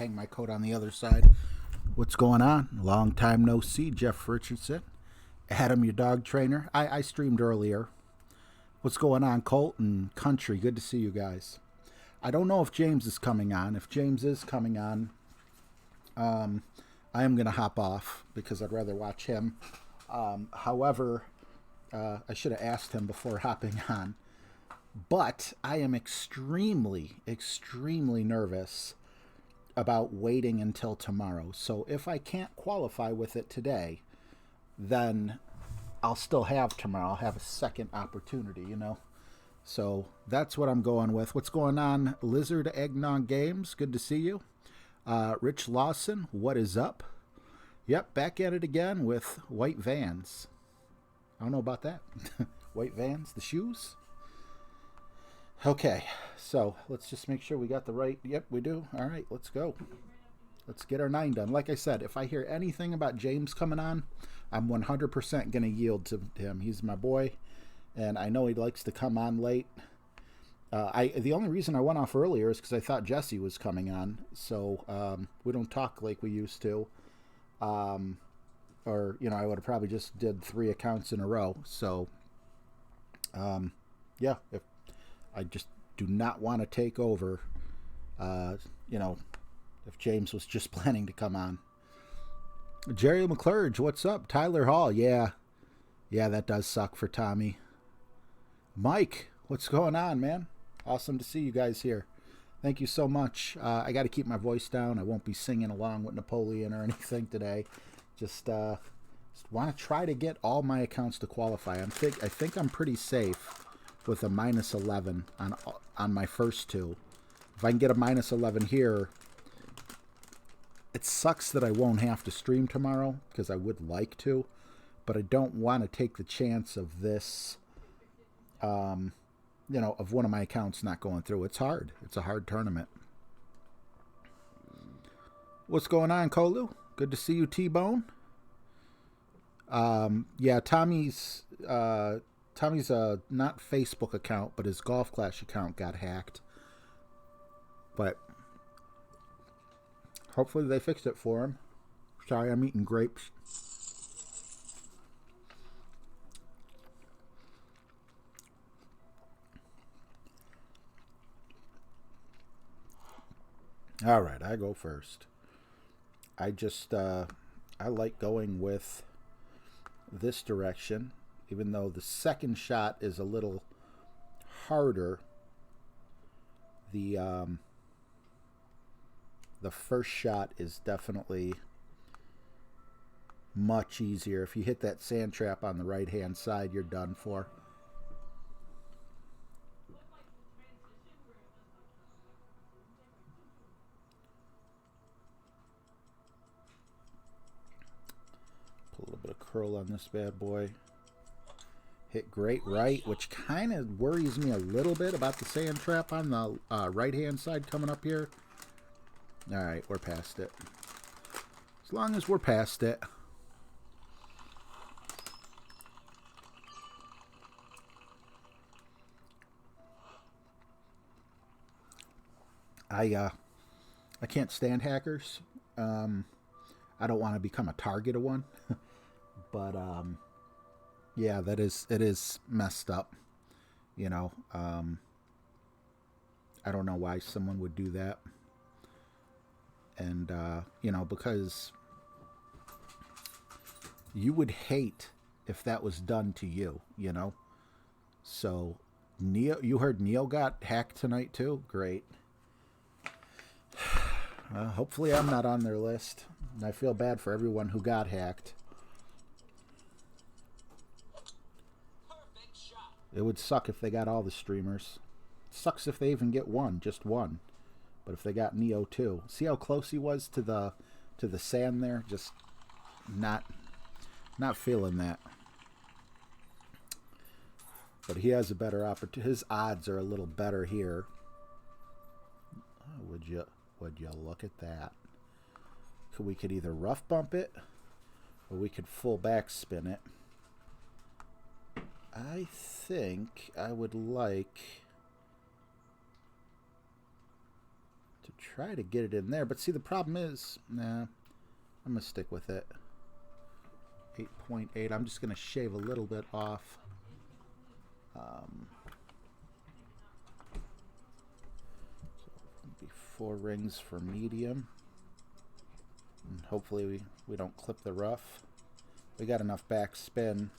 hang my coat on the other side. What's going on? Long time no see, Jeff Richardson. Adam, your dog trainer. I streamed earlier. What's going on, Colt and Country? Good to see you guys. I don't know if James is coming on. If James is coming on, I am going to hop off because I'd rather watch him. However, I should have asked him before hopping on. But I am extremely, extremely nervous about waiting until tomorrow. So if I can't qualify with it today, then I'll still have tomorrow. I'll have a second opportunity, you know. So that's what I'm going with. What's going on, Lizard Eggnog Games? Good to see you. Rich Lawson, what is up? Yep, back at it again with white Vans. I don't know about that. White Vans, the shoes? Okay, so let's just make sure we got the right. Yep, we do. All right, let's go. Let's get our 9 done. Like I said, if I hear anything about James coming on, I'm 100% going to yield to him. He's my boy, and I know he likes to come on late. The only reason I went off earlier is because I thought Jesse was coming on, so we don't talk like we used to. Or, you know, I would have probably just did 3 accounts in a row. So, yeah, if I just do not want to take over, you know, if James was just planning to come on. Jerry McClurge, what's up? Tyler Hall, yeah, that does suck for Tommy. Mike, what's going on, man? Awesome to see you guys here. Thank you so much. I got to keep my voice down. I won't be singing along with Napoleon or anything today. Just want to try to get all my accounts to qualify. I think I'm pretty safe with a minus 11 on my first 2. If I can get a minus 11 here, it sucks that I won't have to stream tomorrow because I would like to, but I don't want to take the chance of this, you know, of one of my accounts not going through. It's hard. It's a hard tournament. What's going on, Kolu? Good to see you, T-Bone. Yeah, Tommy's not Facebook account, but his Golf Clash account got hacked. But hopefully they fixed it for him. Sorry, I'm eating grapes. All right, I go first. I just, I like going with this direction, even though the second shot is a little harder. The first shot is definitely much easier. If you hit that sand trap on the right-hand side, you're done for. Put a little bit of curl on this bad boy. Hit great right, which kind of worries me a little bit about the sand trap on the right-hand side coming up here. All right, we're past it. As long as we're past it. I can't stand hackers. I don't want to become a target of one. But yeah, it is messed up. You know, I don't know why someone would do that. And you know, because you would hate if that was done to you, you know. So Neo, you heard Neo got hacked tonight too? Great. Hopefully I'm not on their list. And I feel bad for everyone who got hacked. It would suck if they got all the streamers. It sucks if they even get one, just one. But if they got Neo too. See how close he was to the sand there? Just not feeling that. But he has a better opportunity. His odds are a little better here. Oh, would you look at that? We could either rough bump it or we could full back spin it. I think I would like to try to get it in there. But see, the problem is, nah, I'm going to stick with it. 8.8. I'm just going to shave a little bit off. So 4 rings for medium. And hopefully we don't clip the rough. We got enough back spin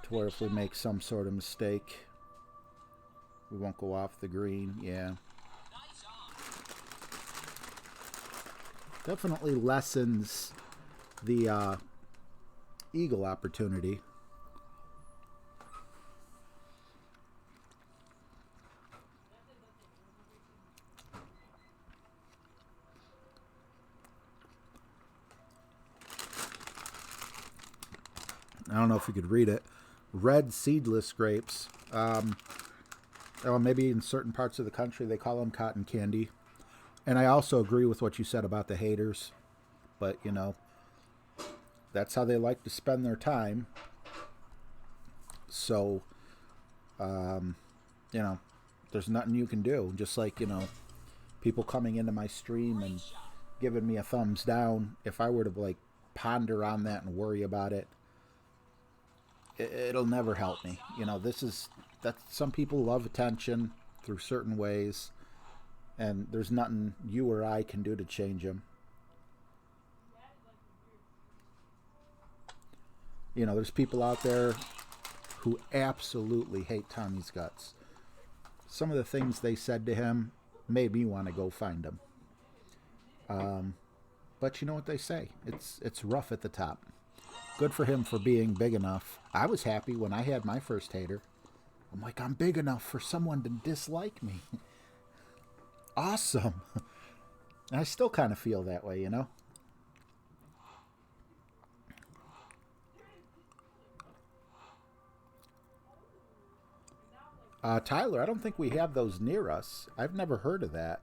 to where if we make some sort of mistake, we won't go off the green. Yeah. Definitely lessens the eagle opportunity. I don't know if you could read it. Red seedless grapes. Well, maybe in certain parts of the country they call them cotton candy. And I also agree with what you said about the haters. But, you know, that's how they like to spend their time. So, you know, there's nothing you can do. Just like, you know, people coming into my stream and giving me a thumbs down. If I were to, like, ponder on that and worry about it, it'll never help me. You know, that some people love attention through certain ways, and there's nothing you or I can do to change them. You know, there's people out there who absolutely hate Tommy's guts. Some of the things they said to him made me want to go find him. But you know what they say? It's rough at the top. Good for him for being big enough. I was happy when I had my first hater. I'm like, I'm big enough for someone to dislike me. Awesome. And I still kind of feel that way, you know? Tyler, I don't think we have those near us. I've never heard of that.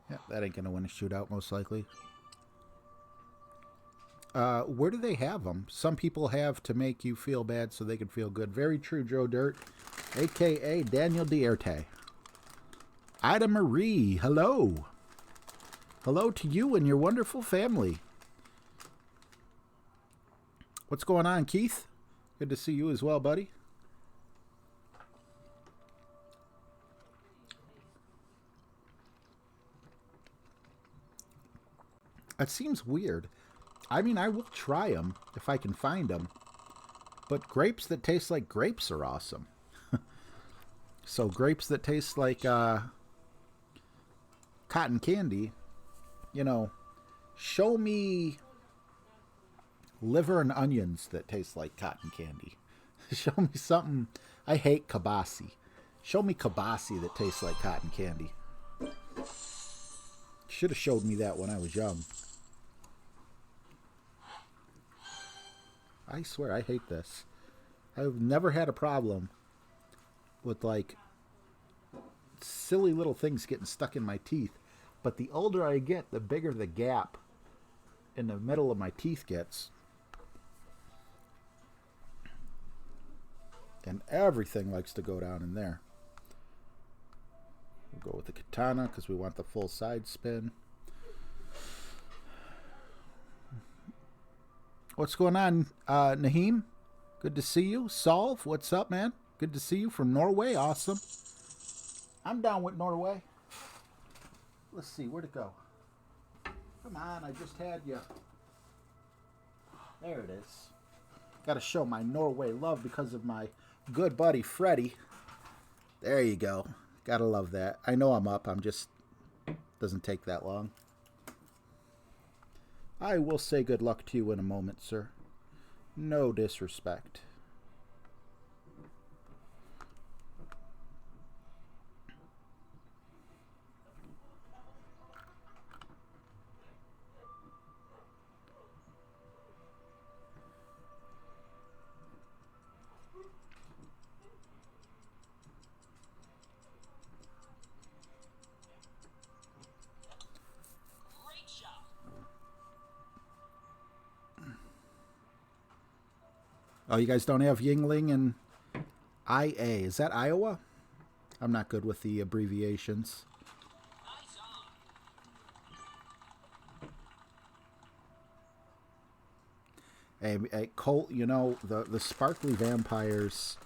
Yeah, that ain't going to win a shootout, most likely. Where do they have them? Some people have to make you feel bad so they can feel good. Very true, Joe Dirt, a.k.a. Daniel Dierte. Ida Marie, hello. Hello to you and your wonderful family. What's going on, Keith? Good to see you as well, buddy. It seems weird. I mean, I will try them if I can find them. But grapes that taste like grapes are awesome. So grapes that taste like cotton candy, you know, show me liver and onions that taste like cotton candy. Show me something. I hate kibasi. Show me kibasi that tastes like cotton candy. Should have showed me that when I was young. I swear, I hate this. I've never had a problem with, like, silly little things getting stuck in my teeth. But the older I get, the bigger the gap in the middle of my teeth gets. And everything likes to go down in there. We'll go with the katana because we want the full side spin. What's going on, Naheem? Good to see you. Solve, what's up, man? Good to see you from Norway. Awesome. I'm down with Norway. Let's see, where'd it go? Come on, I just had you. There it is. Got to show my Norway love because of my good buddy, Freddie. There you go. Got to love that. I know I'm up. I'm just... Doesn't take that long. I will say good luck to you in a moment, sir. No disrespect. Oh, you guys don't have Yingling and IA. Is that Iowa? I'm not good with the abbreviations. Hey, Colt, you know, the sparkly vampires,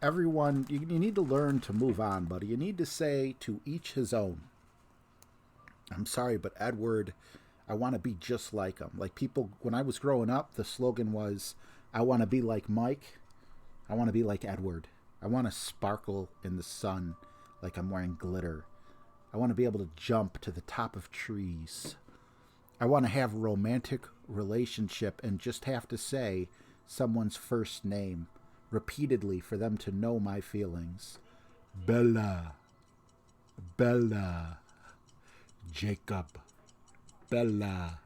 everyone, you need to learn to move on, buddy. You need to say to each his own. I'm sorry, but Edward, I want to be just like him. Like people, when I was growing up, the slogan was, I want to be like Mike. I want to be like Edward. I want to sparkle in the sun like I'm wearing glitter. I want to be able to jump to the top of trees. I want to have a romantic relationship and just have to say someone's first name repeatedly for them to know my feelings. Bella. Bella. Jacob. Bella.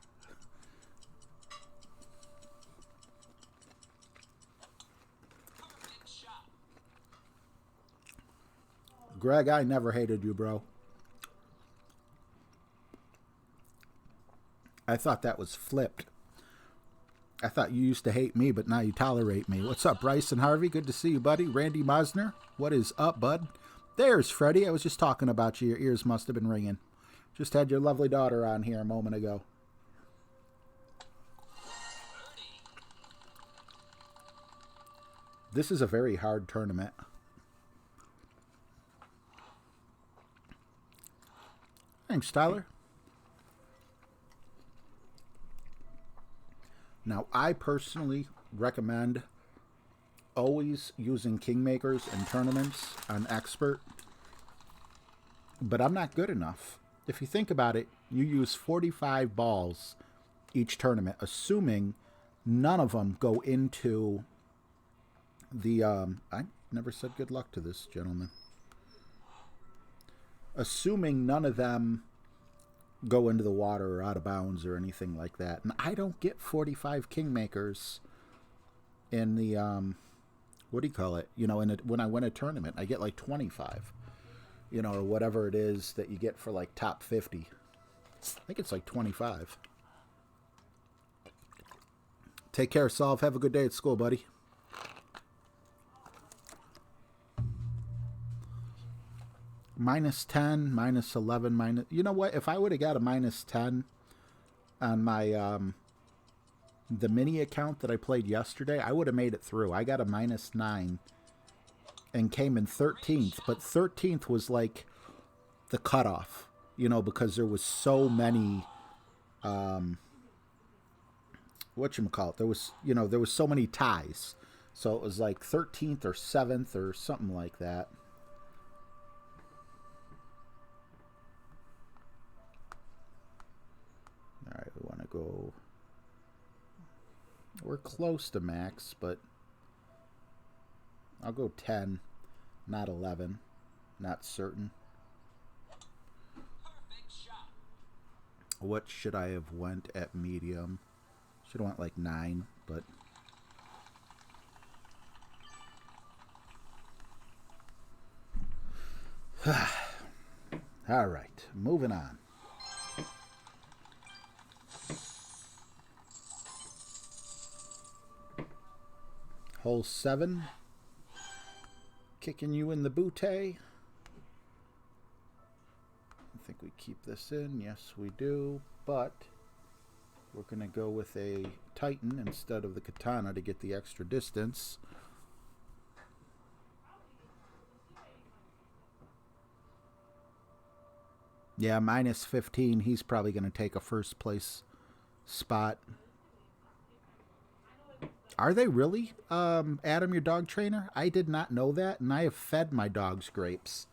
Greg, I never hated you, bro. I thought that was flipped. I thought you used to hate me, but now you tolerate me. What's up, Bryson Harvey? Good to see you, buddy. Randy Mosner, what is up, bud? There's Freddie. I was just talking about you. Your ears must have been ringing. Just had your lovely daughter on here a moment ago. This is a very hard tournament. Thanks, Tyler. Now, I personally recommend always using Kingmakers in tournaments on Expert, but I'm not good enough. If you think about it, you use 45 balls each tournament, assuming none of them go into the... I never said good luck to this gentleman. Assuming none of them go into the water or out of bounds or anything like that. And I don't get 45 Kingmakers in the, what do you call it? You know, when I win a tournament, I get like 25. You know, or whatever it is that you get for like top 50. I think it's like 25. Take care, Solve. Have a good day at school, buddy. -10, -11, minus... You know what? If I would have got a -10 on my the mini account that I played yesterday, I would have made it through. I got a -9 and came in 13th, but 13th was like the cutoff, you know, because there was so many whatchamacallit, there was, you know, there was so many ties. So it was like 13th or 7th or something like that. All right, we want to go... We're close to max, but I'll go 10, not 11. Not certain. What should I have went at medium? Should have went like 9, but... All right, moving on. Hole 7. Kicking you in the bootay. I think we keep this in. Yes, we do. But we're going to go with a Titan instead of the Katana to get the extra distance. Yeah, -15. He's probably going to take a first place spot. Are they really, Adam, your dog trainer? I did not know that, and I have fed my dogs grapes.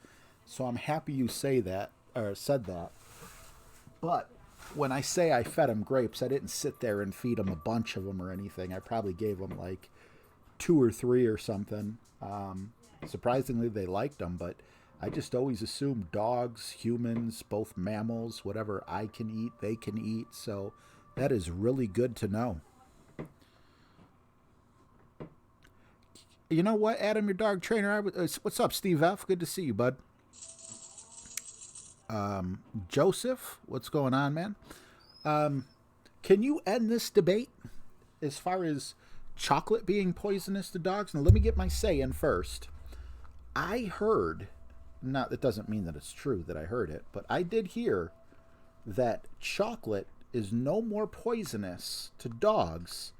So I'm happy you say that, or said that. But when I say I fed them grapes, I didn't sit there and feed them a bunch of them or anything. I probably gave them like 2 or 3 or something. Surprisingly, they liked them, but I just always assumed dogs, humans, both mammals, whatever I can eat, they can eat. So that is really good to know. You know what, Adam, your dog trainer? What's up, Steve F? Good to see you, bud. Joseph, what's going on, man? Can you end this debate as far as chocolate being poisonous to dogs. Now, let me get my say in first. I heard, not that doesn't mean that it's true that I heard it, but I did hear that chocolate is no more poisonous to dogs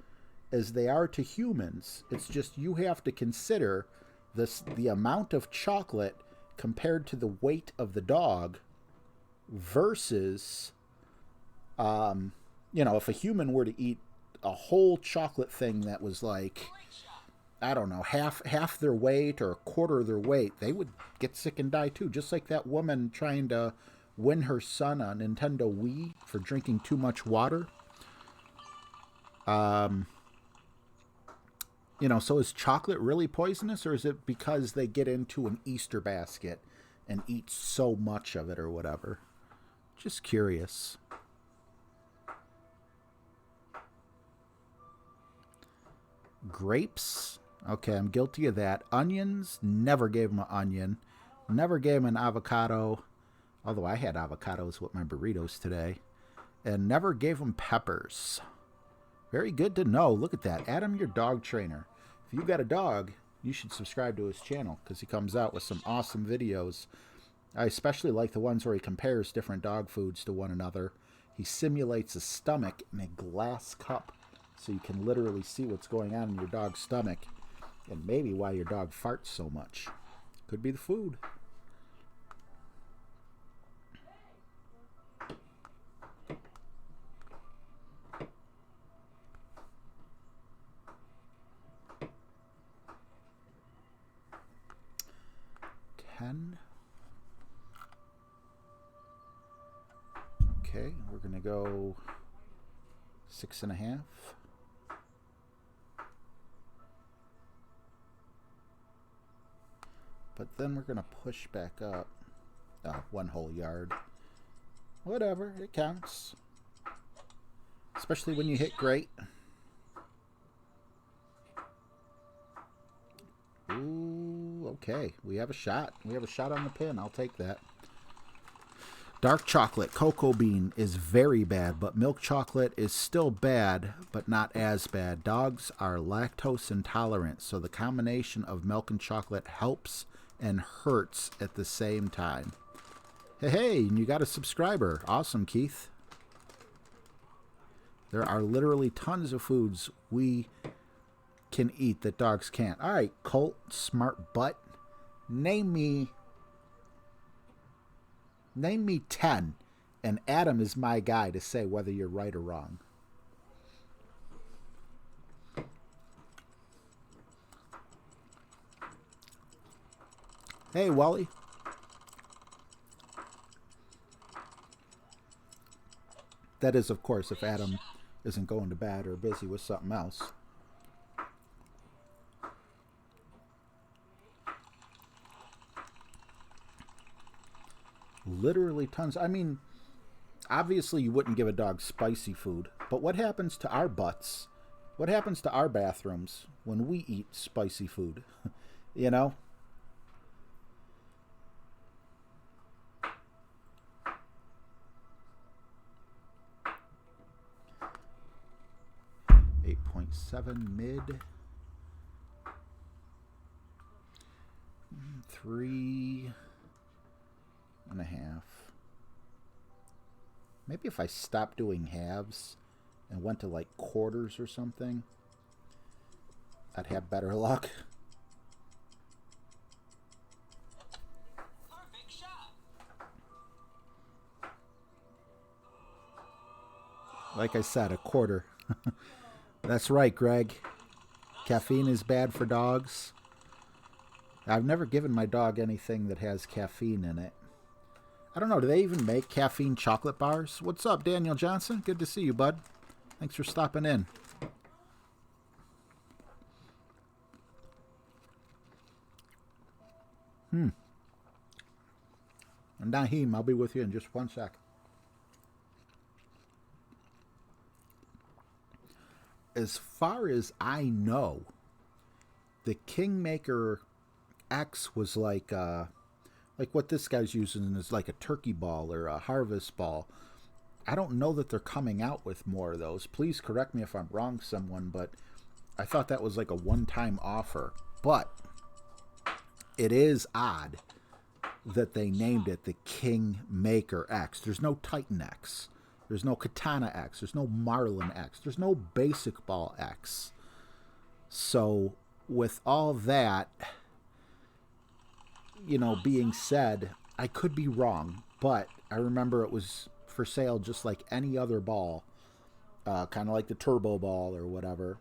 as they are to humans. It's just you have to consider the amount of chocolate compared to the weight of the dog versus, if a human were to eat a whole chocolate thing that was like, I don't know, half their weight or a quarter of their weight, they would get sick and die too. Just like that woman trying to win her son a Nintendo Wii for drinking too much water. So is chocolate really poisonous, or is it because they get into an Easter basket and eat so much of it or whatever? Just curious. Grapes. Okay, I'm guilty of that. Onions. Never gave him an onion. Never gave him an avocado. Although I had avocados with my burritos today. And never gave him peppers. Very good to know. Look at that. Adam, your dog trainer. If you got a dog, you should subscribe to his channel because he comes out with some awesome videos. I especially like the ones where he compares different dog foods to one another. He simulates a stomach in a glass cup so you can literally see what's going on in your dog's stomach and maybe why your dog farts so much. Could be the food. Okay, we're going to go 6.5. But then we're going to push back up. Oh, 1 whole yard. Whatever, it counts. Especially when you hit great. Ooh, okay. We have a shot. We have a shot on the pin. I'll take that. Dark chocolate, cocoa bean is very bad, but milk chocolate is still bad, but not as bad. Dogs are lactose intolerant, so the combination of milk and chocolate helps and hurts at the same time. Hey, and you got a subscriber. Awesome, Keith. There are literally tons of foods we can eat that dogs can't. All right, Colt, smart butt. Name me 10, and Adam is my guy to say whether you're right or wrong. Hey, Wally. That is, of course, if Adam isn't going to bed or busy with something else. Literally tons. I mean, obviously you wouldn't give a dog spicy food, but what happens to our butts? What happens to our bathrooms when we eat spicy food? You know? .7 mid. 3.5. Maybe if I stopped doing halves and went to like quarters or something, I'd have better luck. Perfect shot. Like I said, a quarter. That's right, Greg. Caffeine is bad for dogs. I've never given my dog anything that has caffeine in it. I don't know, do they even make caffeine chocolate bars? What's up, Daniel Johnson? Good to see you, bud. Thanks for stopping in. And Naheem, I'll be with you in just 1 sec. As far as I know, the Kingmaker X was like what this guy's using is like a turkey ball or a harvest ball. I don't know that they're coming out with more of those. Please correct me if I'm wrong, someone, but I thought that was like a one-time offer, but it is odd that they named it the Kingmaker X. There's no Titan X. There's no Katana X. There's no Marlin X. There's no Basic Ball X. So with all that, being said, I could be wrong, but I remember it was for sale just like any other ball, kind of like the Turbo Ball or whatever.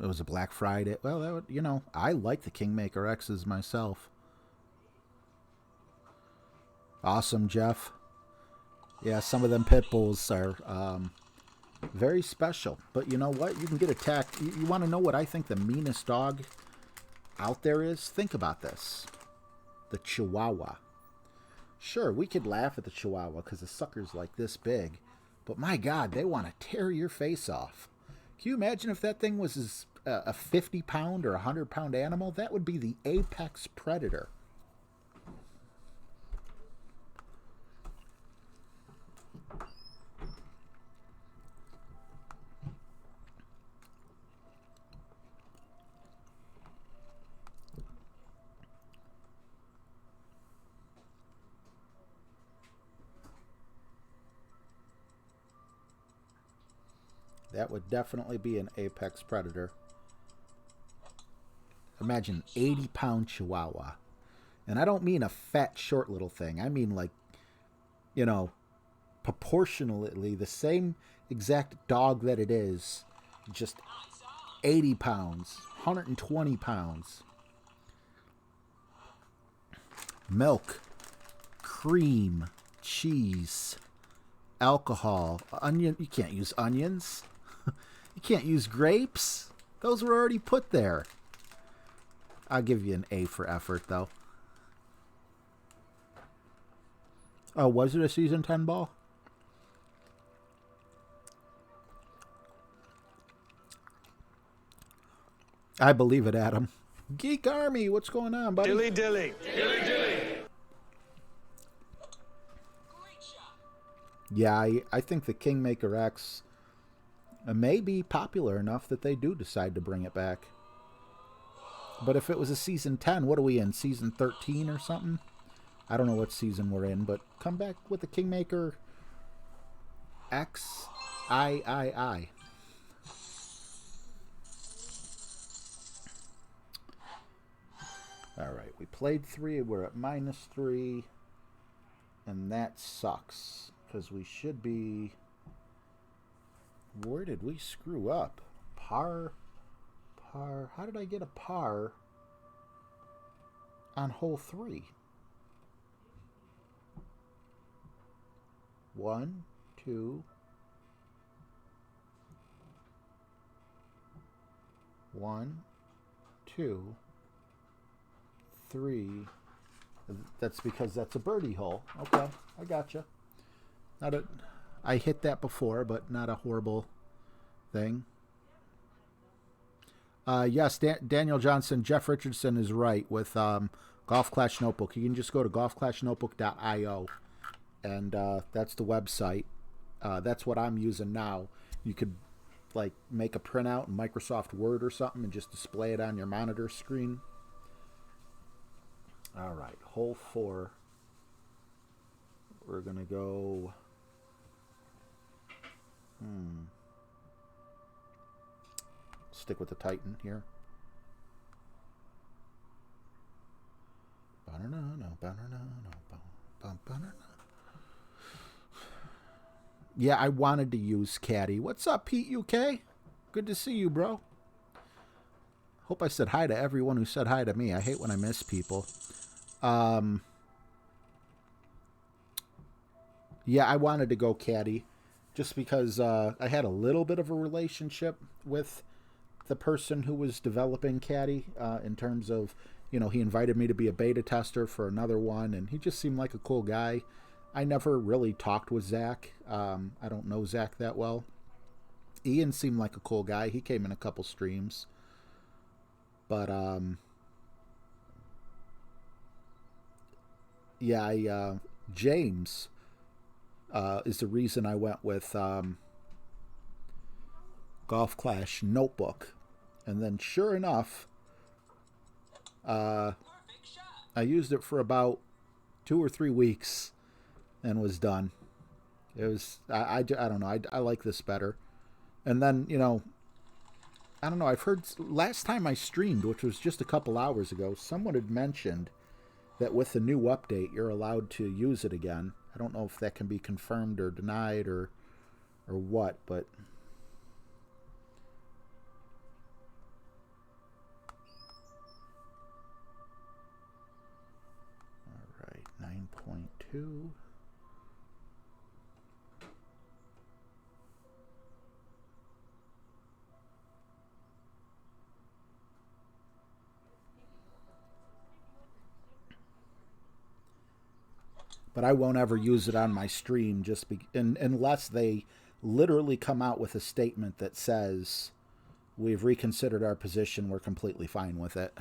It was a Black Friday. Well, that would, I like the Kingmaker X's myself. Awesome, Jeff. Yeah, some of them pit bulls are very special. But you know what? You can get attacked. You want to know what I think the meanest dog out there is? Think about this. The Chihuahua. Sure, we could laugh at the Chihuahua because the sucker's like this big. But my God, they want to tear your face off. Can you imagine if that thing was a 50-pound or 100-pound animal? That would be the apex predator. That would definitely be an apex predator. Imagine 80-pound Chihuahua. And I don't mean a fat, short little thing. I mean like, proportionally the same exact dog that it is. Just 80 pounds, 120 pounds. Milk, cream, cheese, alcohol, onion. You can't use onions. You can't use grapes. Those were already put there. I'll give you an A for effort, though. Oh, was it a season 10 ball? I believe it, Adam. Geek Army, what's going on, buddy? Dilly dilly. Dilly dilly. Yeah, I think the Kingmaker X may be popular enough that they do decide to bring it back. But if it was a season 10, what are we in? Season 13 or something? I don't know what season we're in, but come back with the Kingmaker X. I. Alright, we played 3, we're at -3, and that sucks, because we should be... Where did we screw up? Par, how did I get a par on hole 3? 1, 2, 1, 2, 3. That's because that's a birdie hole. Okay, I gotcha. I hit that before, but not a horrible thing. Yes, Daniel Johnson, Jeff Richardson is right with Golf Clash Notebook. You can just go to golfclashnotebook.io, and that's the website. That's what I'm using now. You could like make a printout in Microsoft Word or something and just display it on your monitor screen. All right, hole 4. We're going to go... Stick with the Titan here. Yeah, I wanted to use Caddy. What's up, Pete UK? Good to see you, bro. Hope I said hi to everyone who said hi to me. I hate when I miss people. Yeah, I wanted to go Caddy just because I had a little bit of a relationship with the person who was developing Caddy in terms of, he invited me to be a beta tester for another one, and he just seemed like a cool guy. I never really talked with Zach. I don't know Zach that well. Ian seemed like a cool guy. He came in a couple streams. But, yeah, James is the reason I went with Golf Clash Notebook. And then sure enough, I used it for about 2 or 3 weeks and was done. It was, I don't know, I like this better. And then, you know, I don't know, I've heard last time I streamed, which was just a couple hours ago, someone had mentioned that with the new update, you're allowed to use it again. I don't know if that can be confirmed or denied or what, but all right, 9.2. But I won't ever use it on my stream unless they literally come out with a statement that says, we've reconsidered our position, we're completely fine with it.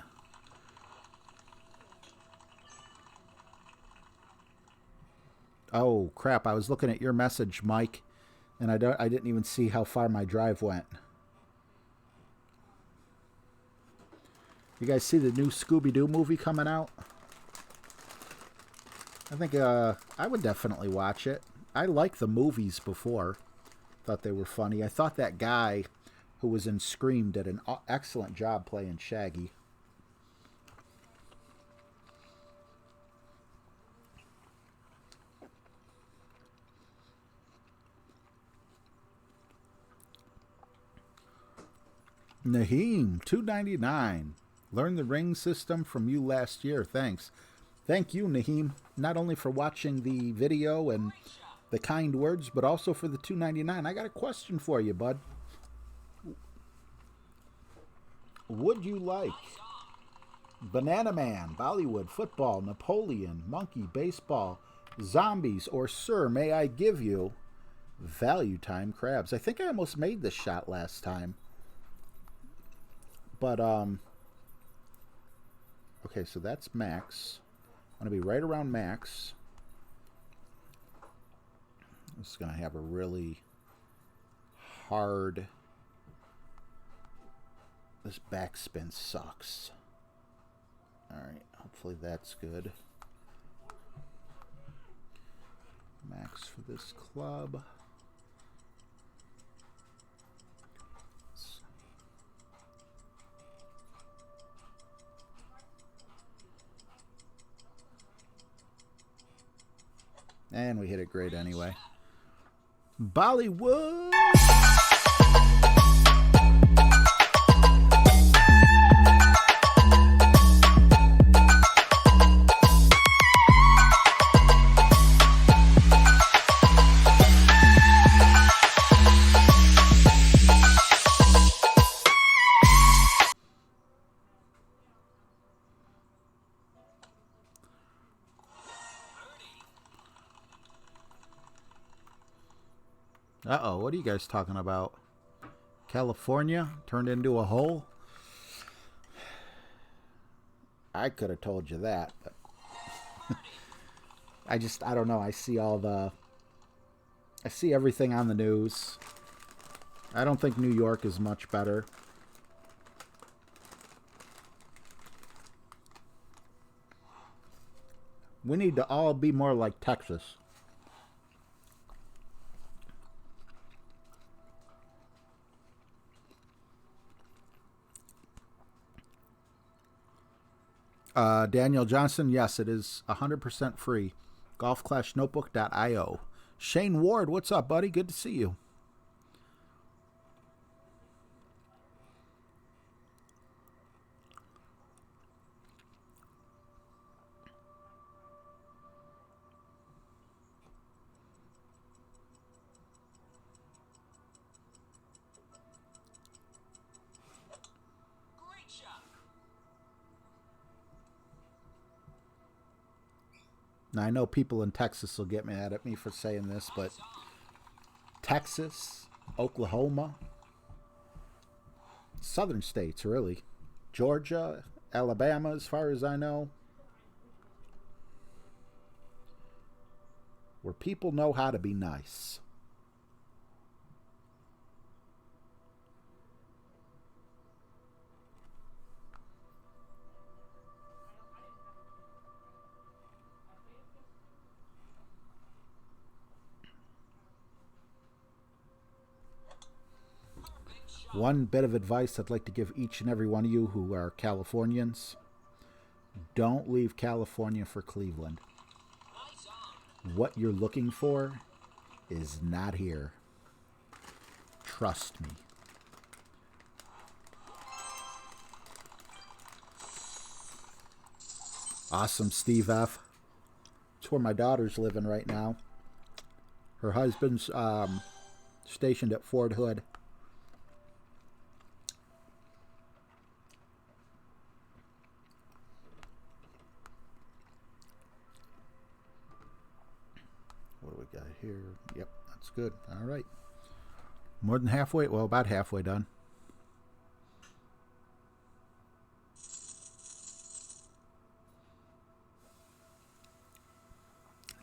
Oh, crap, I was looking at your message, Mike, and I didn't even see how far my drive went. You guys see the new Scooby-Doo movie coming out? I think I would definitely watch it. I liked the movies before. Thought they were funny. I thought that guy who was in Scream did an excellent job playing Shaggy. Naheem, $2.99. Learned the ring system from you last year. Thanks. Thank you, Naheem, not only for watching the video and the kind words, but also for the $2.99. I got a question for you, bud. Would you like Banana Man, Bollywood, football, Napoleon, monkey, baseball, zombies, or sir, may I give you Value Time crabs? I think I almost made this shot last time. But, okay, so that's max. I'm going to be right around max. This is going to have a really hard... This backspin sucks. Alright, hopefully that's good. Max for this club. And we hit it great anyway. Bollywood! Uh-oh, what are you guys talking about? California turned into a hole? I could have told you that, but I don't know. I see everything on the news. I don't think New York is much better. We need to all be more like Texas. Daniel Johnson, yes, it is 100% free. GolfClashNotebook.io. Shane Ward, what's up, buddy? Good to see you. Now, I know people in Texas will get mad at me for saying this, but Texas, Oklahoma, southern states, really. Georgia, Alabama, as far as I know. where people know how to be nice. One bit of advice I'd like to give each and every one of you who are Californians: don't leave California for Cleveland. What you're looking for is not here. Trust me. Awesome, Steve F. It's where my daughter's living right now. Her husband's stationed at Fort Hood. What do we got here? Yep, that's good. All right. More than halfway. Well, about halfway done.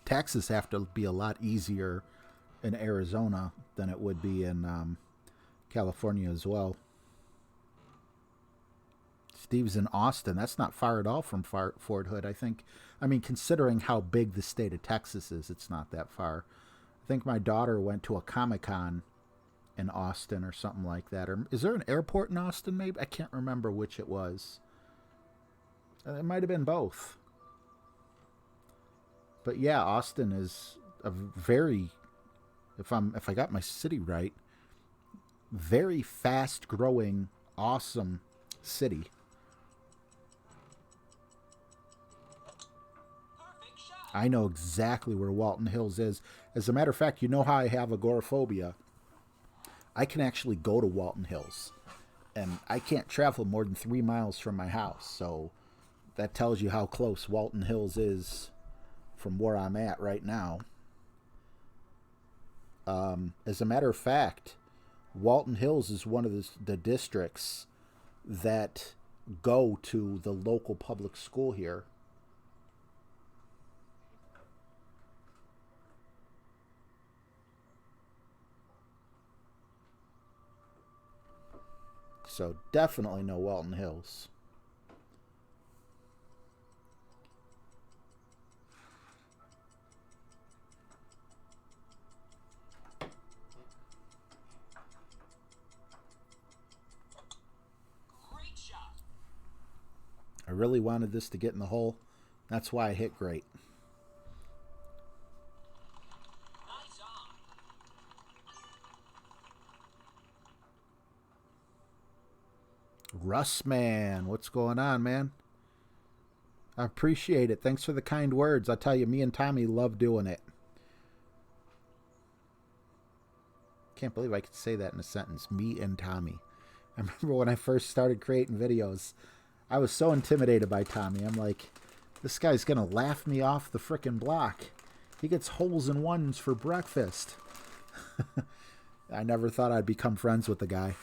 Taxes have to be a lot easier in Arizona than it would be in California as well. Steve's in Austin. That's not far at all from Fort Hood, I think. I mean, considering how big the state of Texas is, it's not that far. I think my daughter went to a Comic-Con in Austin or something like that. Or is there an airport in Austin, maybe? I can't remember which it was. It might have been both. But yeah, Austin is a very, if I got my city right, very fast growing, awesome city. I know exactly where Walton Hills is. As a matter of fact, you know how I have agoraphobia? I can actually go to Walton Hills, and I can't travel more than 3 miles from my house. So that tells you how close Walton Hills is from where I'm at right now. As a matter of fact, Walton Hills is one of the districts that go to the local public school here. So definitely know Walton Hills. I really wanted this to get in the hole. That's why I hit great. Russ, man, what's going on, man? I appreciate it. Thanks for the kind words. I tell you, me and Tommy love doing it. Can't believe I could say that in a sentence. Me and Tommy. I remember when I first started creating videos, I was so intimidated by Tommy. I'm like, this guy's going to laugh me off the frickin' block. He gets holes in ones for breakfast. I never thought I'd become friends with the guy.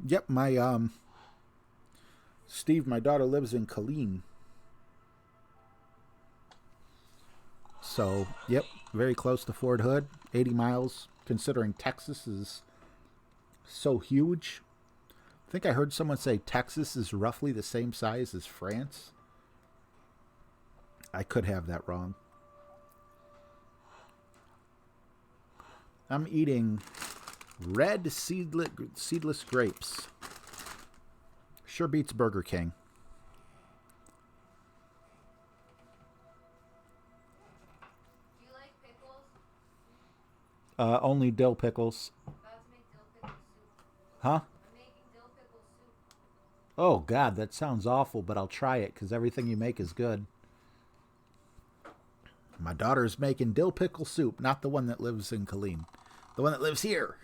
Yep, my Steve, my daughter lives in Killeen. So, yep, very close to Fort Hood, 80 miles, considering Texas is so huge. I think I heard someone say Texas is roughly the same size as France. I could have that wrong. I'm eating red seedless grapes. Sure beats Burger King. Do you like pickles? Only dill pickles. About to make dill pickle soup. Huh? I'm making dill pickle soup. Oh, God, that sounds awful, but I'll try it because everything you make is good. My daughter's making dill pickle soup, not the one that lives in Killeen. The one that lives here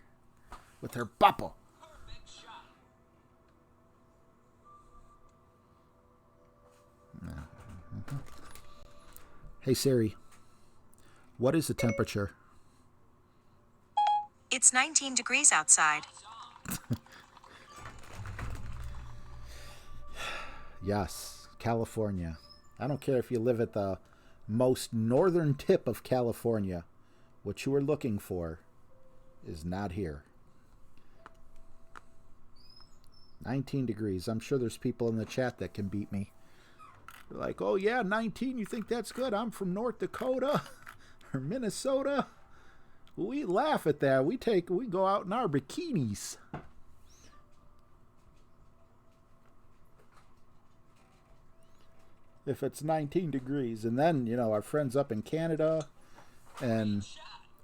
with her papa. Hey Siri, what is the temperature? It's It's 19 degrees outside. Yes, California. I don't care if you live at the most northern tip of California. What you are looking for is not here. 19 degrees. I'm sure there's people in the chat that can beat me. They're like, oh yeah, 19, you think that's good? I'm from North Dakota or Minnesota. We laugh at that. We go out in our bikinis. If it's 19 degrees. And then, you know, our friends up in Canada and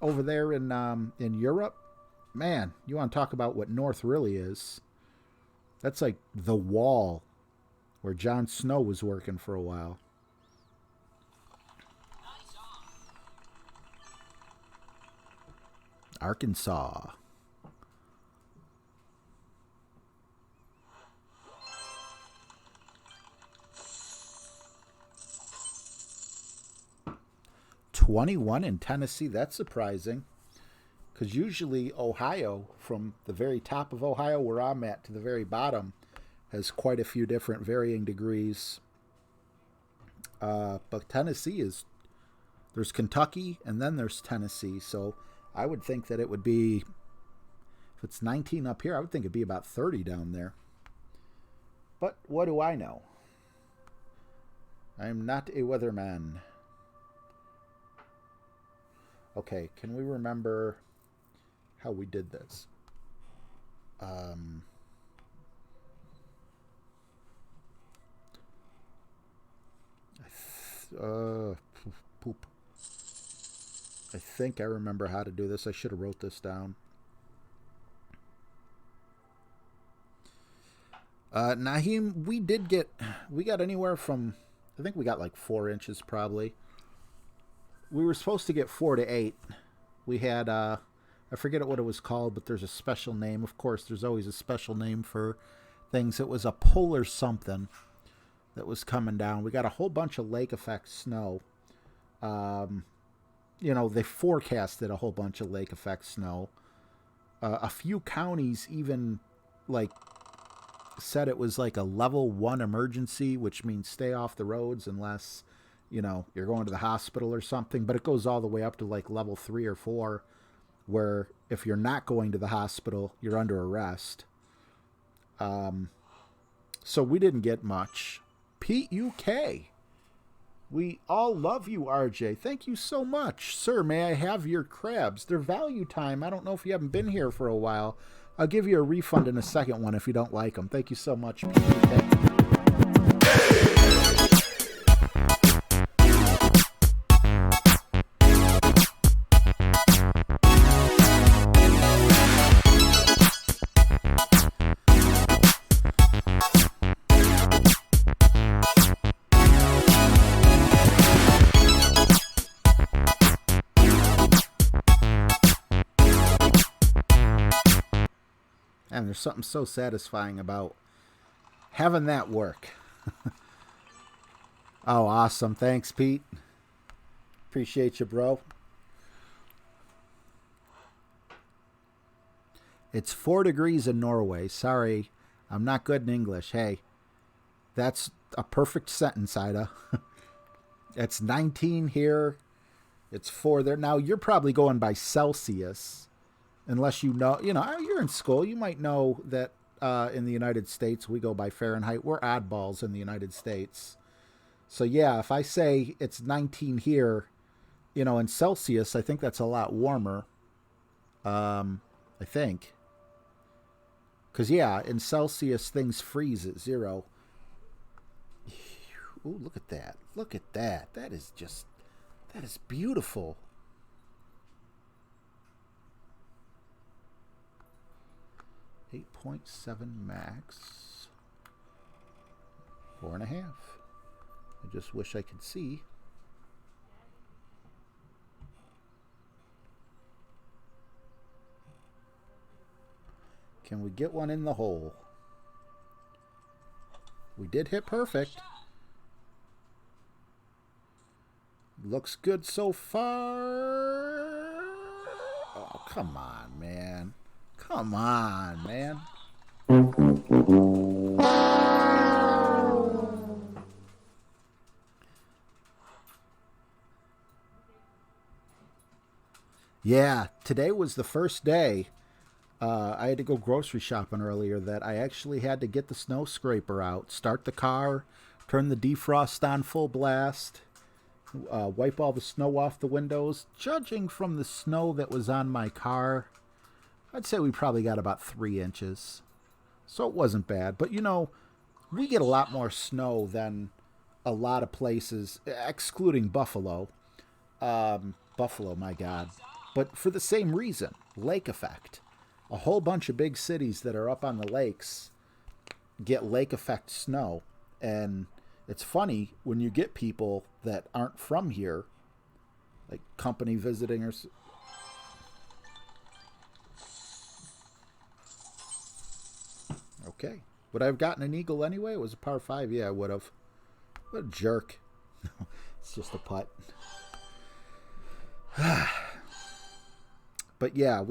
over there in Europe, man, you want to talk about what North really is. That's like the wall where Jon Snow was working for a while. Arkansas. '21 in Tennessee. That's surprising. Because usually Ohio, from the very top of Ohio where I'm at to the very bottom, has quite a few different varying degrees. But Tennessee is, there's Kentucky and then there's Tennessee. So I would think that it would be, if it's 19 up here, I would think it'd be about 30 down there. But what do I know? I am not a weatherman. Okay, can we remember how we did this? Poop. I think I remember how to do this. I should have wrote this down. Naheem, we got anywhere from, I think we got like 4 inches probably. We were supposed to get 4 to 8. We had, I forget what it was called, but there's a special name. Of course, there's always a special name for things. It was a polar something that was coming down. We got a whole bunch of lake effect snow. You know, they forecasted a whole bunch of lake effect snow. A few counties even, like, said it was like a level 1 emergency, which means stay off the roads unless, you know, you're going to the hospital or something. But it goes all the way up to like level 3 or 4, where if you're not going to the hospital, you're under arrest. So we didn't get much. Pete UK. We all love you, RJ. Thank you so much. Sir, may I have your crabs? They're value time. I don't know if you haven't been here for a while. I'll give you a refund in a second one if you don't like them. Thank you so much, Pete UK. And there's something so satisfying about having that work. Oh, awesome. Thanks, Pete. Appreciate you, bro. It's 4 degrees in Norway. Sorry, I'm not good in English. Hey, that's a perfect sentence, Ida. It's 19 here. It's 4 there. Now, you're probably going by Celsius. Unless you know, you're in school. You might know that in the United States, we go by Fahrenheit. We're oddballs in the United States. So, yeah, if I say it's 19 here, in Celsius, I think that's a lot warmer. I think. Because, yeah, in Celsius, things freeze at 0. Ooh, look at that. Look at that. That is beautiful. .7 max. 4.5. I just wish I could see. Can we get one in the hole? We did hit perfect. Looks good so far. Oh, Come on, man. Come on, man. Yeah, today was the first day. I had to go grocery shopping earlier that I actually had to get the snow scraper out, start the car, turn the defrost on full blast, wipe all the snow off the windows. Judging from the snow that was on my car, I'd say we probably got about 3 inches. So it wasn't bad. But you know, we get a lot more snow than a lot of places, excluding Buffalo. Buffalo, my God. But for the same reason, lake effect. A whole bunch of big cities that are up on the lakes get lake effect snow. And it's funny when you get people that aren't from here, like company visiting or. Okay. Would I have gotten an eagle anyway? It was a par 5. Yeah, I would have. What a jerk. It's just a putt. But yeah,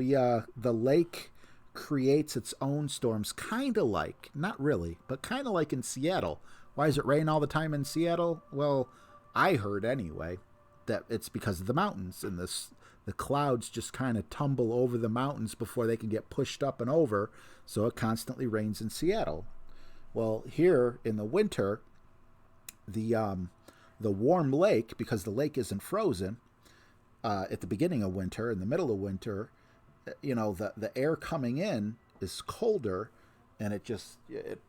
the lake creates its own storms, kind of like, not really, but kind of like in Seattle. Why does it rain all the time in Seattle? Well, I heard anyway that it's because of the mountains, and the clouds just kind of tumble over the mountains before they can get pushed up and over, so it constantly rains in Seattle. Well, here in the winter, the warm lake, because the lake isn't frozen, at the beginning of winter, in the middle of winter, you know, the air coming in is colder, and it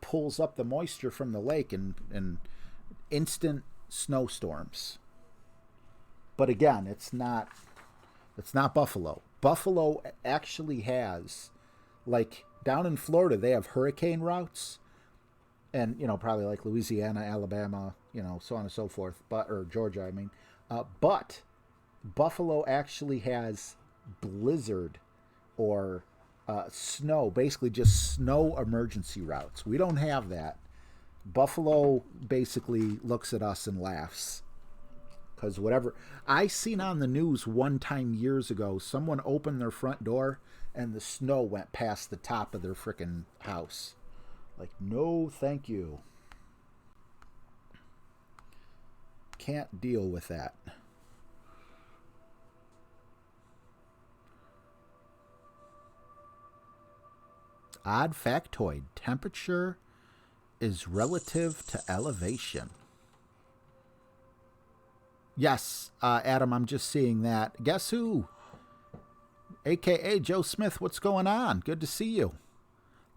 pulls up the moisture from the lake and instant snowstorms. But again, it's not Buffalo. Buffalo actually has, like down in Florida, they have hurricane routes, and you know, probably like Louisiana, Alabama, you know, so on and so forth, or Georgia, I mean, but Buffalo actually has blizzard or snow, basically just snow emergency routes. We don't have that. Buffalo basically looks at us and laughs. Because whatever, I seen on the news one time years ago, someone opened their front door and the snow went past the top of their frickin' house. Like, no, thank you. Can't deal with that. Odd factoid. Temperature is relative to elevation. Yes, Adam, I'm just seeing that. Guess who? AKA Joe Smith, what's going on? Good to see you.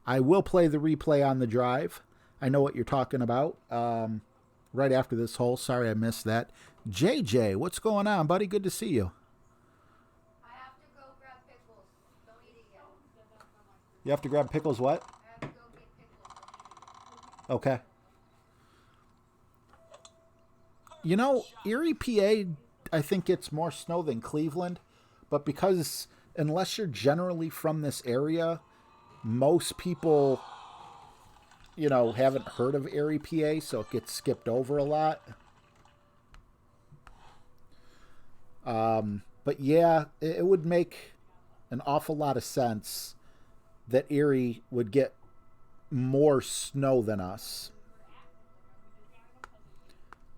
I will play the replay on the drive. I know what you're talking about. Right after this hole. Sorry I missed that. JJ, what's going on, buddy? Good to see you. I have to go grab pickles. Don't eat it yet. You have to grab pickles what? I have to go get pickles. Don't eat it. Okay. You know, Erie, PA, I think gets more snow than Cleveland, but because unless you're generally from this area, most people, you know, haven't heard of Erie, PA, so it gets skipped over a lot. But yeah, it would make an awful lot of sense that Erie would get more snow than us.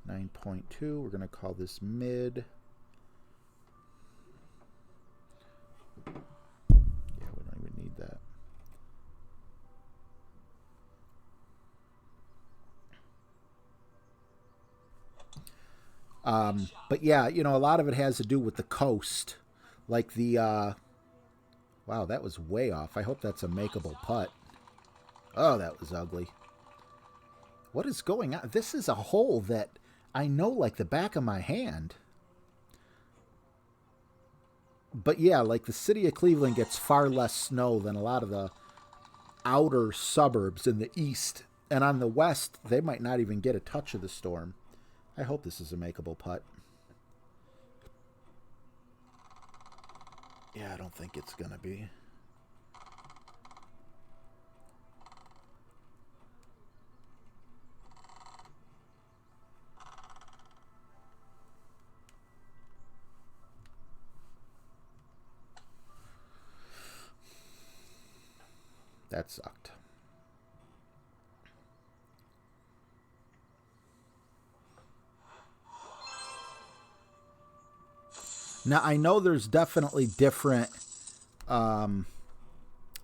9.2, we're going to call this mid. Yeah, we don't even need that. But yeah, you know, a lot of it has to do with the coast. Like the, wow, that was way off. I hope that's a makeable putt. Oh, that was ugly. What is going on? This is a hole that I know like the back of my hand. But yeah, like the city of Cleveland gets far less snow than a lot of the outer suburbs in the east. And on the west, they might not even get a touch of the storm. I hope this is a makeable putt. Yeah, I don't think it's going to be. That sucked. Now, I know there's definitely different, and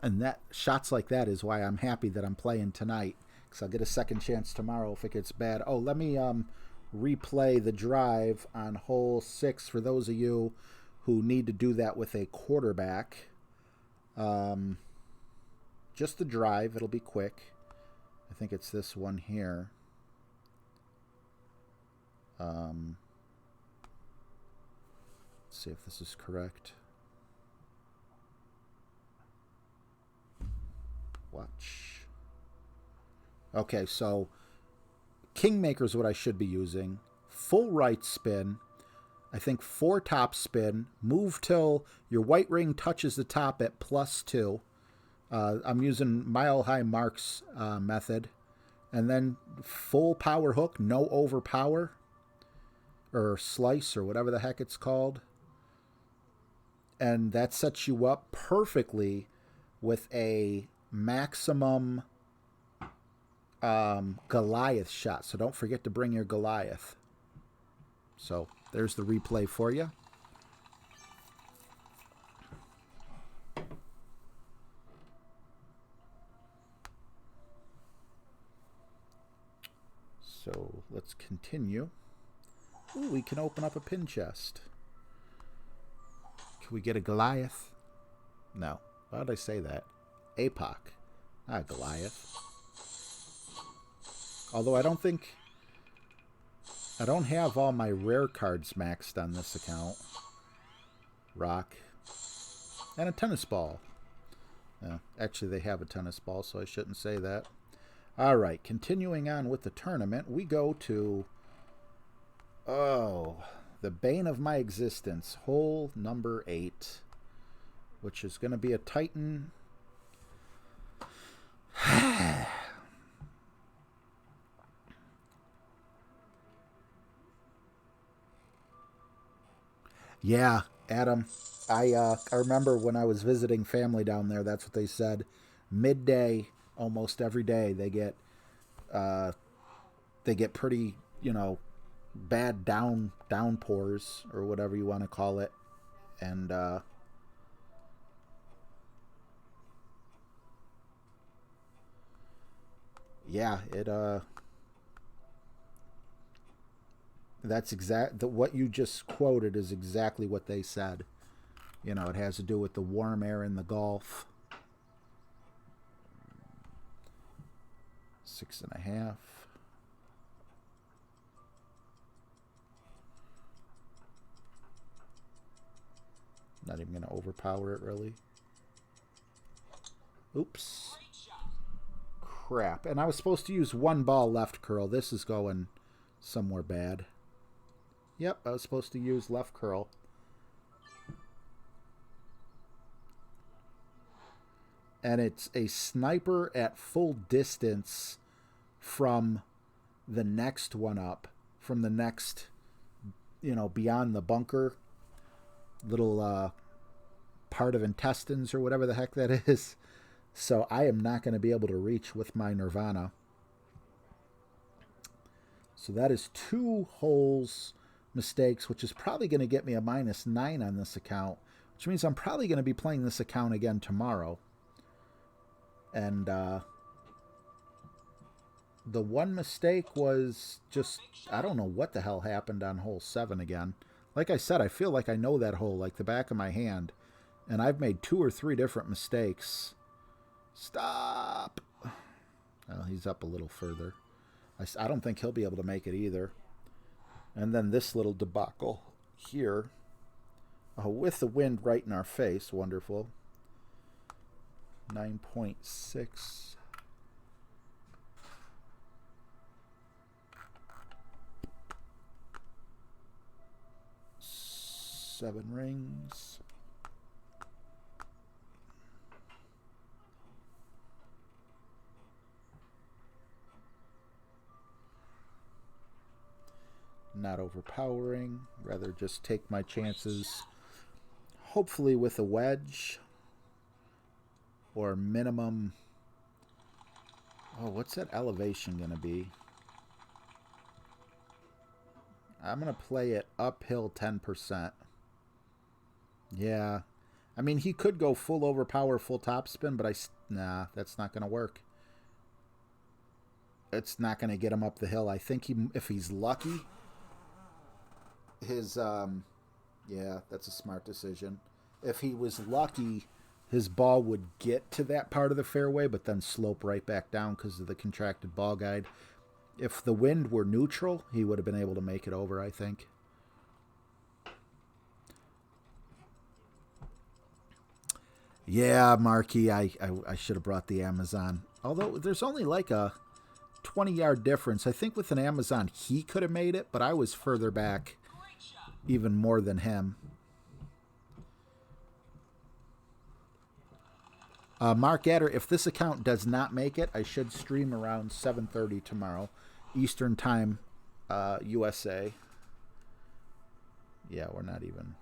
that shots like that is why I'm happy that I'm playing tonight, because I'll get a second chance tomorrow if it gets bad. Oh, let me replay the drive on hole 6 for those of you who need to do that with a quarterback. Just the drive. It'll be quick. I think it's this one here. Let's see if this is correct. Watch. Okay, so Kingmaker is what I should be using. Full right spin. I think 4 top spin. Move till your white ring touches the top at +2. I'm using Mile High Marks method. And then full power hook, no overpower. Or slice, or whatever the heck it's called. And that sets you up perfectly with a maximum Goliath shot. So don't forget to bring your Goliath. So there's the replay for you. So let's continue. Ooh, we can open up a pin chest. Can we get a Goliath? No. Why did I say that? APOC. Not Goliath. Although I don't think... I don't have all my rare cards maxed on this account. Rock. And a tennis ball. Actually, they have a tennis ball, so I shouldn't say that. Alright, continuing on with the tournament, we go to... Oh, the bane of my existence, hole number 8, which is going to be a Titan. Yeah, Adam, I remember when I was visiting family down there, that's what they said. Midday, almost every day, they get pretty, bad downpours or whatever you want to call it, and yeah, it that's what you just quoted is exactly what they said. It has to do with the warm air in the Gulf. 6.5. Not even going to overpower it, really. Oops. Crap. And I was supposed to use 1 ball left curl. This is going somewhere bad. Yep, I was supposed to use left curl. And it's a sniper at full distance from the next one up. From the next, beyond the bunker. Little part of intestines or whatever the heck that is. So I am not going to be able to reach with my Nirvana. So that is 2 holes mistakes, which is probably going to get me a -9 on this account, which means I'm probably going to be playing this account again tomorrow. And the one mistake was just, I don't know what the hell happened on hole 7 again. Like I said, I feel like I know that hole like the back of my hand. And I've made 2 or 3 different mistakes. Stop! Well, he's up a little further. I don't think he'll be able to make it either. And then this little debacle here. With the wind right in our face. Wonderful. 9.6. Seven rings. Not overpowering, rather just take my chances, hopefully with a wedge or minimum Oh, what's that elevation going to be? I'm going to play it uphill 10%. Yeah. I mean, he could go full overpower, full topspin, but nah, that's not going to work. It's not going to get him up the hill. I think if he's lucky, yeah, that's a smart decision. If he was lucky, his ball would get to that part of the fairway, but then slope right back down because of the contracted ball guide. If the wind were neutral, he would have been able to make it over, I think. Yeah, Marky, I should have brought the Amazon. Although there's only like a 20-yard difference. I think with an Amazon, he could have made it, but I was further back even more than him. Mark Adder, if this account does not make it, I should stream around 7:30 tomorrow, Eastern Time, USA. Yeah, we're not even.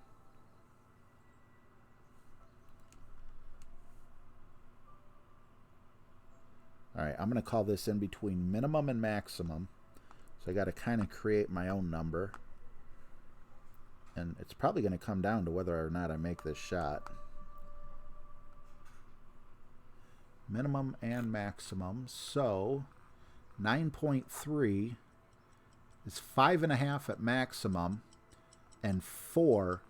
All right, I'm going to call this in between minimum and maximum. So I got to kind of create my own number. And it's probably going to come down to whether or not I make this shot. Minimum and maximum. So 9.3 is 5.5 at maximum and 4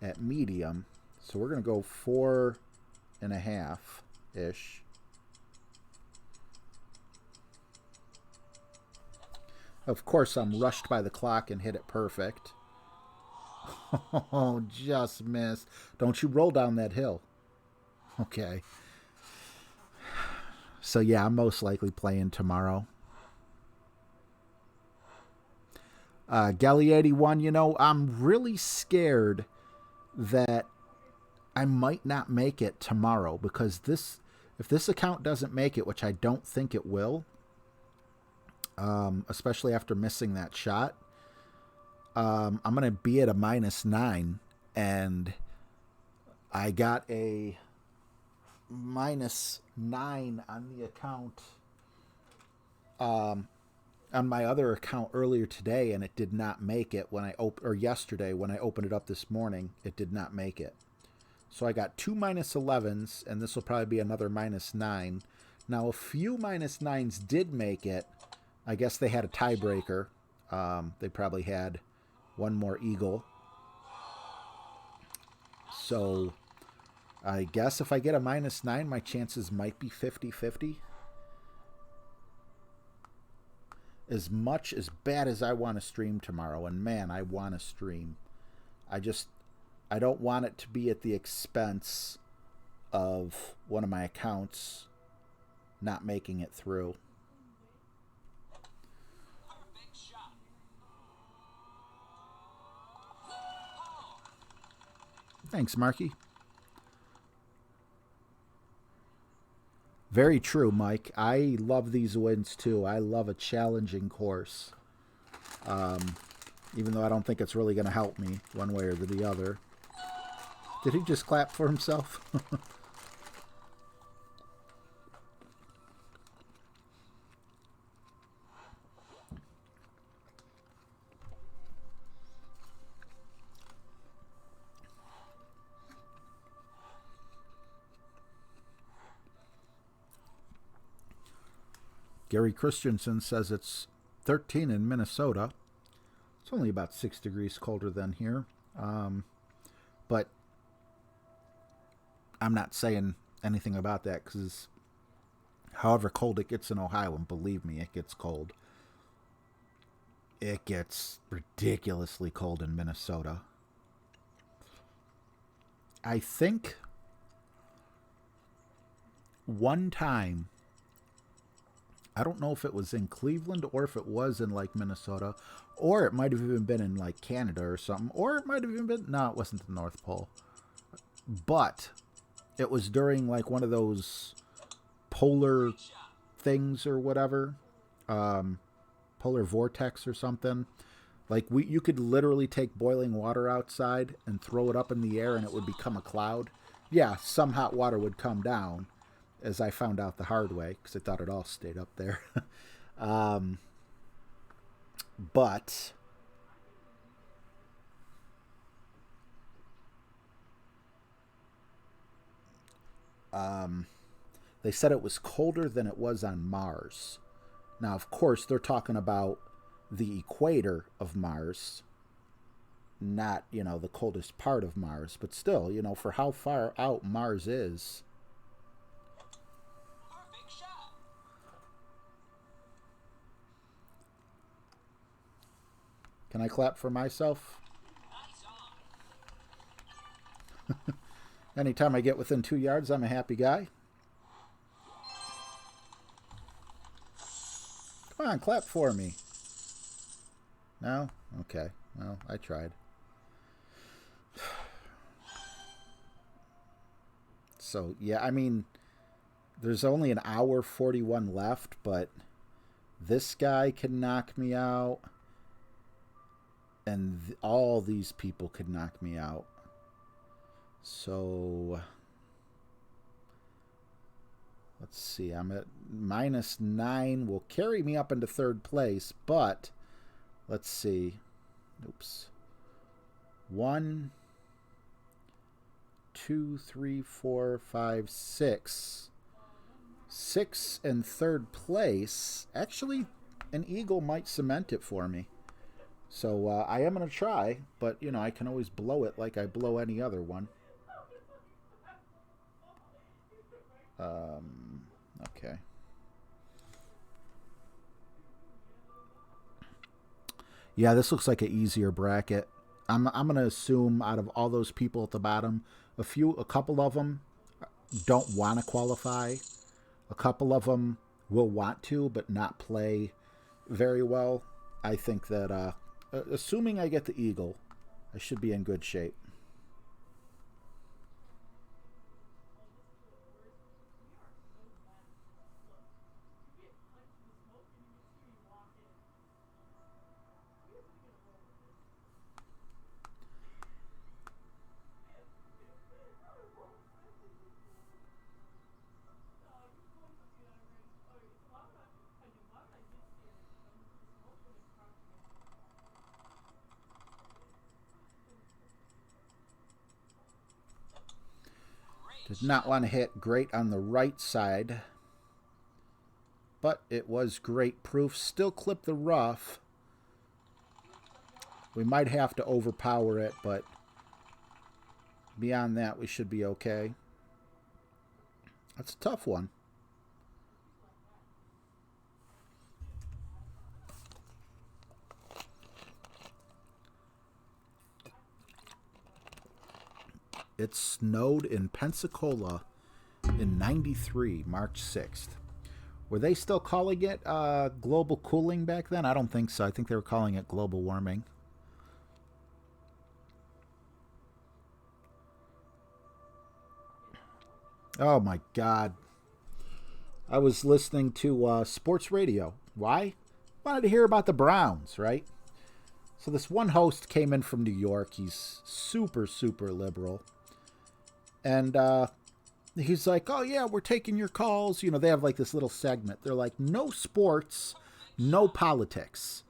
at medium. So we're going to go 4.5-ish. Of course, I'm rushed by the clock and hit it perfect. Oh, just missed. Don't you roll down that hill. Okay. So, yeah, I'm most likely playing tomorrow. Gelly81, you know, I'm really scared that I might not make it tomorrow because if this account doesn't make it, which I don't think it will, especially after missing that shot, I'm going to be at a -9, and I got a -9 on the account, on my other account earlier today, and it did not make it or yesterday when I opened it up this morning, it did not make it. So I got 2 -11s, and this will probably be another -9. Now, a few -9s did make it. I guess they had a tiebreaker. They probably had one more eagle. So I guess if I get a -9, my chances might be 50-50. As bad as I want to stream tomorrow, and man, I want to stream. I don't want it to be at the expense of one of my accounts not making it through. Thanks, Marky. Very true, Mike. I love these wins, too. I love a challenging course. Even though I don't think it's really going to help me one way or the other. Did he just clap for himself? Gary Christensen says it's 13 in Minnesota. It's only about 6 degrees colder than here. But I'm not saying anything about that because however cold it gets in Ohio, and believe me, it gets cold. It gets ridiculously cold in Minnesota. I think one time, I don't know if it was in Cleveland or if it was in like Minnesota, or it might have even been in like Canada or something, or it might have even been, no, it wasn't the North Pole, but it was during like one of those polar things or whatever, polar vortex or something. Like you could literally take boiling water outside and throw it up in the air and it would become a cloud. Yeah, some hot water would come down. as I found out the hard way, because I thought it all stayed up there. um, but they said it was colder than it was on Mars. Now, of course, they're talking about the equator of Mars, not, the coldest part of Mars. But still, for how far out Mars is. Can I clap for myself? Anytime I get within 2 yards, I'm a happy guy. Come on, clap for me. No? Okay. Well, I tried. So, yeah, I mean, there's only an hour 41 left, but this guy can knock me out. And all these people could knock me out. So, let's see. I'm at -9. Will carry me up into third place, but let's see. Oops. 1, 2, 3, 4, 5, 6. 6 in third place. Actually, an eagle might cement it for me. So I am going to try, but, I can always blow it like I blow any other one. Okay. Yeah, this looks like an easier bracket. I'm going to assume out of all those people at the bottom, a couple of them don't want to qualify. A couple of them will want to, but not play very well. I think that, assuming I get the eagle, I should be in good shape. Did not want to hit great on the right side, but it was great proof. Still clip the rough. We might have to overpower it, but beyond that, we should be okay. That's a tough one. It snowed in Pensacola in '93, March 6th. Were they still calling it global cooling back then? I don't think so. I think they were calling it global warming. Oh my God. I was listening to sports radio. Why? Wanted to hear about the Browns, right? So this one host came in from New York. He's super, super liberal. And he's like, oh, yeah, we're taking your calls. They have like this little segment. They're like, no sports, no politics.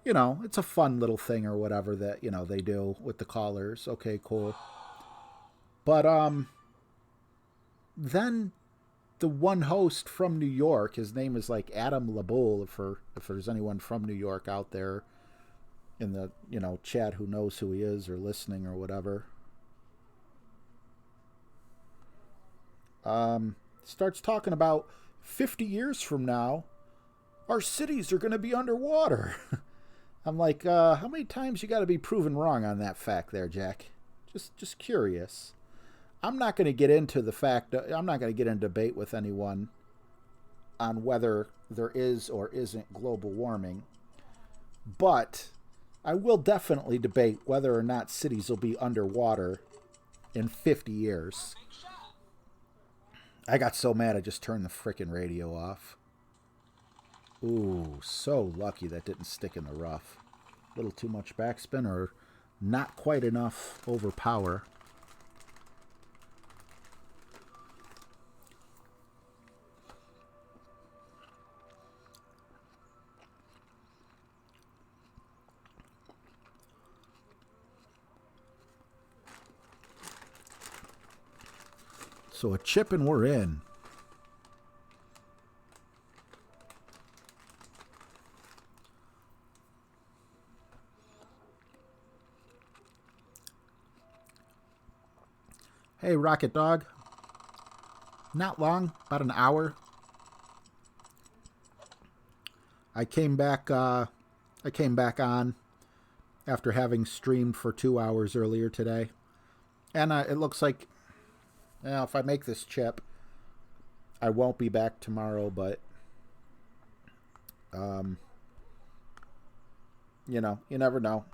It's a fun little thing or whatever that, they do with the callers. Okay, cool. But then the one host from New York, his name is like Adam Laboul, if there's anyone from New York out there in the, chat who knows who he is or listening or whatever. Starts talking about 50 years from now, our cities are going to be underwater. I'm like, how many times you got to be proven wrong on that fact there, Jack? Just curious. I'm not going to get into the fact. I'm not going to get in debate with anyone on whether there is or isn't global warming. But I will definitely debate whether or not cities will be underwater in 50 years. I got so mad I just turned the frickin' radio off. Ooh, so lucky that didn't stick in the rough. A little too much backspin or not quite enough overpower. So a chip and we're in. Hey, Rocket Dog. Not long, about an hour. I came back on after having streamed for 2 hours earlier today. And it looks like, if I make this chip, I won't be back tomorrow, but, you never know.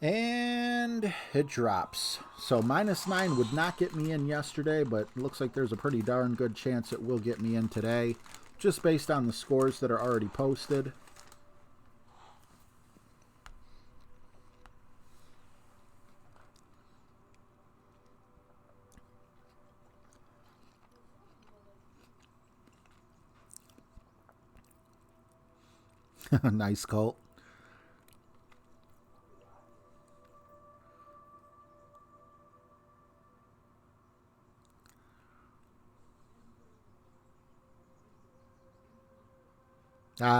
And it drops. So -9 would not get me in yesterday, but it looks like there's a pretty darn good chance it will get me in today, just based on the scores that are already posted. Nice, Colt.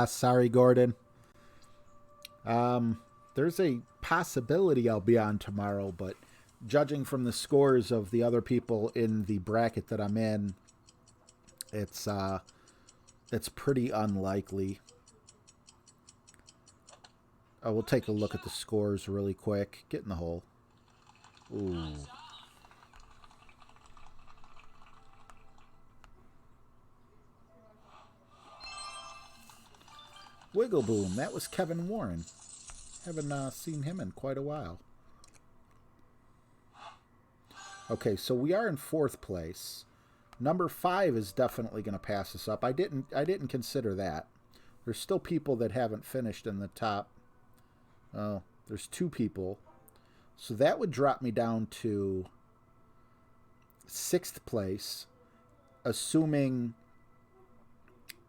Sorry, Gordon. There's a possibility I'll be on tomorrow, but judging from the scores of the other people in the bracket that I'm in, it's pretty unlikely. We'll take a look at the scores really quick. Get in the hole. Ooh. Wiggle Boom. That was Kevin Warren. Haven't seen him in quite a while. Okay, so we are in 4th place. Number 5 is definitely going to pass us up. I didn't consider that. There's still people that haven't finished in the top. Oh, there's 2 people. So that would drop me down to 6th place, assuming...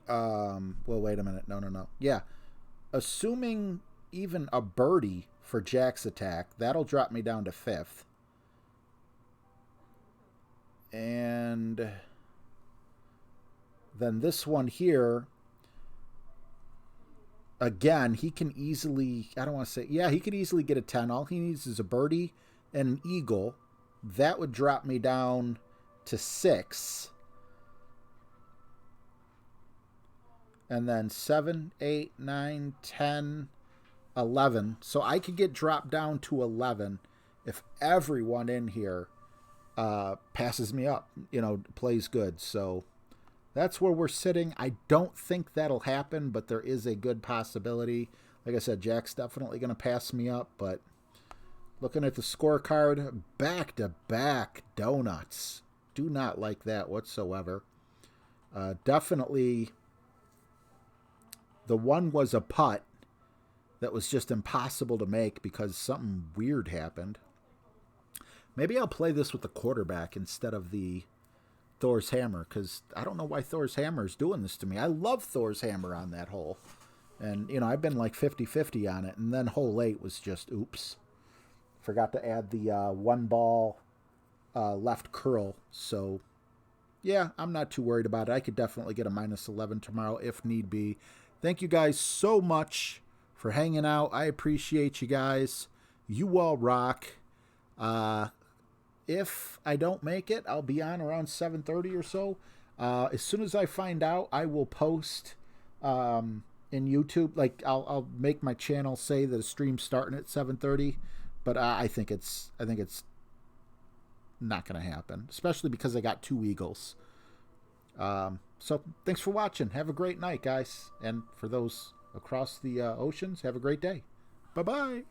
well, wait a minute. No. Yeah. Assuming even a birdie for Jack's attack, that'll drop me down to 5th. And then this one here, again, he can easily, I don't want to say, yeah, he could easily get a 10. All he needs is a birdie and an eagle. That would drop me down to 6. And then 7, 8, 9, 10, 11. So I could get dropped down to 11 if everyone in here passes me up, plays good. So that's where we're sitting. I don't think that'll happen, but there is a good possibility. Like I said, Jack's definitely going to pass me up, but looking at the scorecard, back-to-back donuts. Do not like that whatsoever. Definitely... The one was a putt that was just impossible to make because something weird happened. Maybe I'll play this with the quarterback instead of the Thor's Hammer, because I don't know why Thor's Hammer is doing this to me. I love Thor's Hammer on that hole. And, I've been like 50-50 on it. And then hole 8 was just, oops. Forgot to add the 1-ball left curl. So, yeah, I'm not too worried about it. I could definitely get a -11 tomorrow if need be. Thank you guys so much for hanging out. I appreciate you guys. You all rock. If I don't make it, I'll be on around 7:30 or so. As soon as I find out, I will post in YouTube. Like I'll make my channel say that the stream's starting at 7:30, but I think it's not going to happen, especially because I got 2 eagles. So thanks for watching. Have a great night, guys. And for those across the oceans, have a great day. Bye-bye.